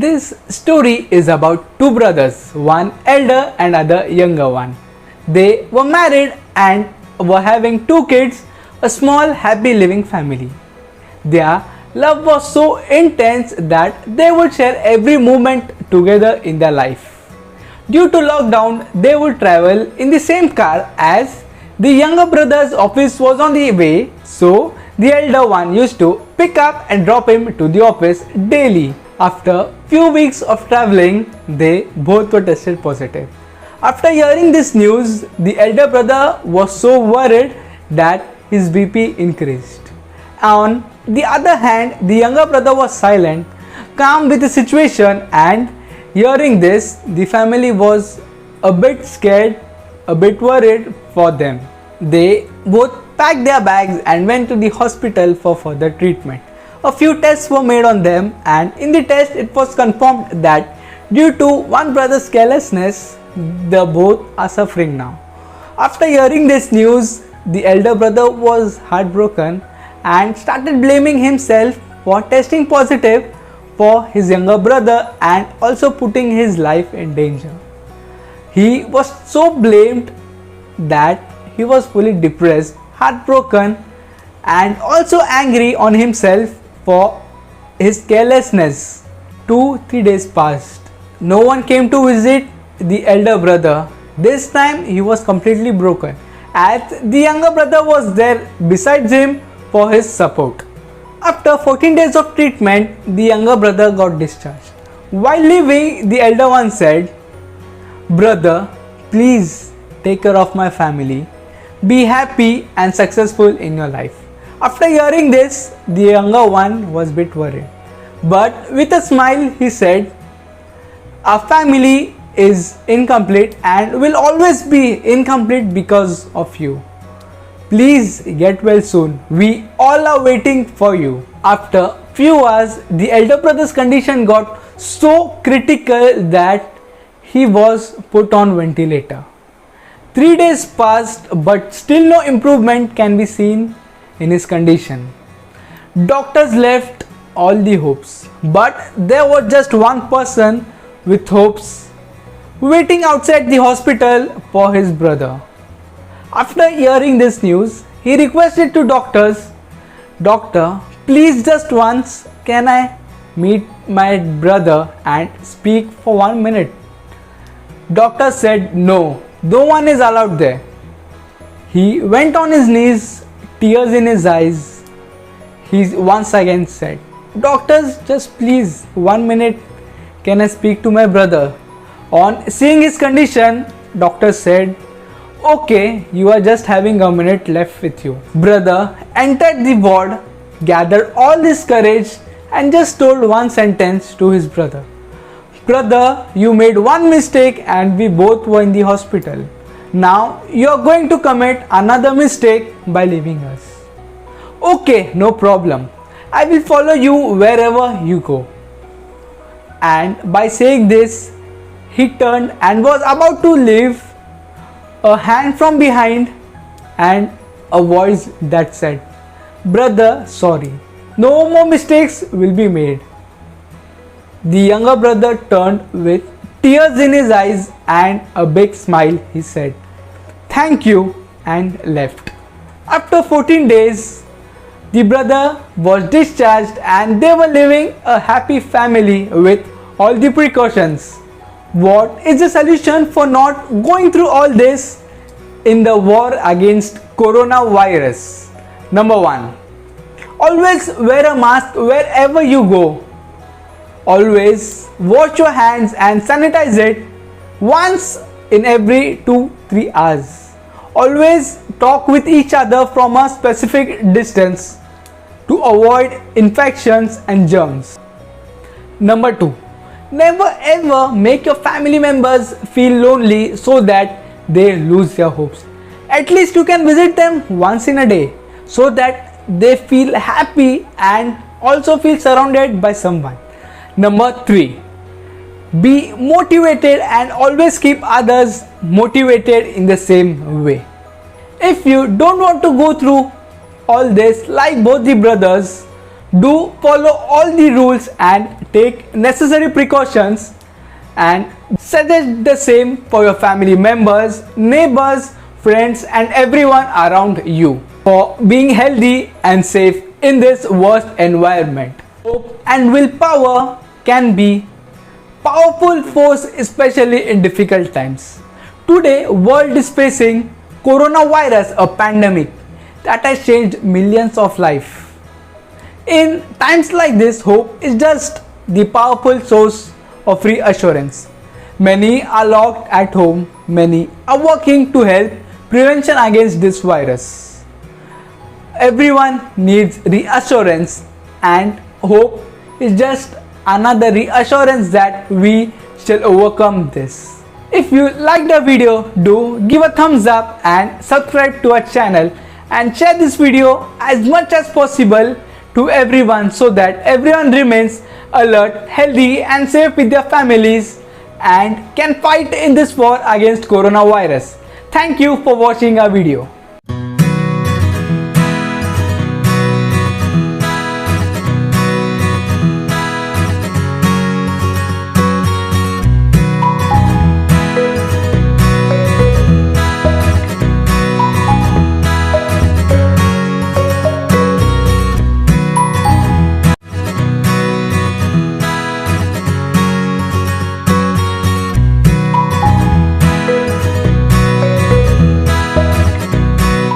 This story is about two brothers, one elder and other younger one. They were married and were having two kids, a small happy living family. Their love was so intense that they would share every moment together in their life. Due to lockdown, they would travel in the same car as the younger brother's office was on the way, so the elder one used to pick up and drop him to the office daily. After few weeks of traveling, they both were tested positive. After hearing this news, the elder brother was so worried that his BP increased. On the other hand, the younger brother was silent, calm with the situation, and hearing this, the family was a bit scared, a bit worried for them. They both packed their bags and went to the hospital for further treatment. A few tests were made on them, and in the test it was confirmed that due to one brother's carelessness, they both are suffering now. After hearing this news, the elder brother was heartbroken and started blaming himself for testing positive for his younger brother and also putting his life in danger. He was so blamed that he was fully depressed, heartbroken, and also angry on himself for his carelessness. 2-3 days passed. No one came to visit the elder brother. This time he was completely broken, as the younger brother was there besides him for his support. After 14 days of treatment, the younger brother got discharged. While leaving, the elder one said, "Brother, please take care of my family. Be happy and successful in your life." After hearing this, the younger one was a bit worried. But with a smile, he said, "Our family is incomplete and will always be incomplete because of you. Please get well soon. We all are waiting for you." After few hours, the elder brother's condition got so critical that he was put on ventilator. 3 days passed, but still no improvement can be seen in his condition. Doctors left all the hopes, but there was just one person with hopes waiting outside the hospital for his brother. After hearing this news, he requested to doctors, "Doctor, please just once can I meet my brother and speak for 1 minute?" Doctor said no, no one is allowed there. He went on his knees, tears in his eyes. He once again said, "Doctors, just please 1 minute can I speak to my brother?" On seeing his condition, doctor said, "Okay, you are just having a minute left with you." Brother entered the ward, gathered all his courage and just told one sentence to his brother, "Brother, you made one mistake and we both were in the hospital. Now you are going to commit another mistake by leaving us. Okay, no problem. I will follow you wherever you go." And by saying this, he turned and was about to leave. A hand from behind and a voice that said, "Brother, sorry. No more mistakes will be made." The younger brother turned with tears in his eyes and a big smile. He said, "Thank you," and left. After 14 days, the brother was discharged and they were living a happy family with all the precautions. What is the solution for not going through all this in the war against coronavirus? Number 1. Always wear a mask wherever you go. Always wash your hands and sanitize it once in every 2-3 hours. Always talk with each other from a specific distance to avoid infections and germs. Number 2. Never ever make your family members feel lonely so that they lose their hopes. At least you can visit them once in a day so that they feel happy and also feel surrounded by someone. Number 3. Be motivated and always keep others motivated in the same way. If you don't want to go through all this like both the brothers, do follow all the rules and take necessary precautions and suggest the same for your family members, neighbors, friends and everyone around you for being healthy and safe in this worst environment. Hope and willpower can be powerful force, especially in difficult times. Today, world is facing coronavirus, a pandemic that has changed millions of lives. In times like this, hope is just the powerful source of reassurance. Many are locked at home, many are working to help prevention against this virus. Everyone needs reassurance, and hope is just another reassurance that we shall overcome this. If you like the video, do give a thumbs up and subscribe to our channel and share this video as much as possible to everyone so that everyone remains alert, healthy and safe with their families and can fight in this war against coronavirus. Thank you for watching our video.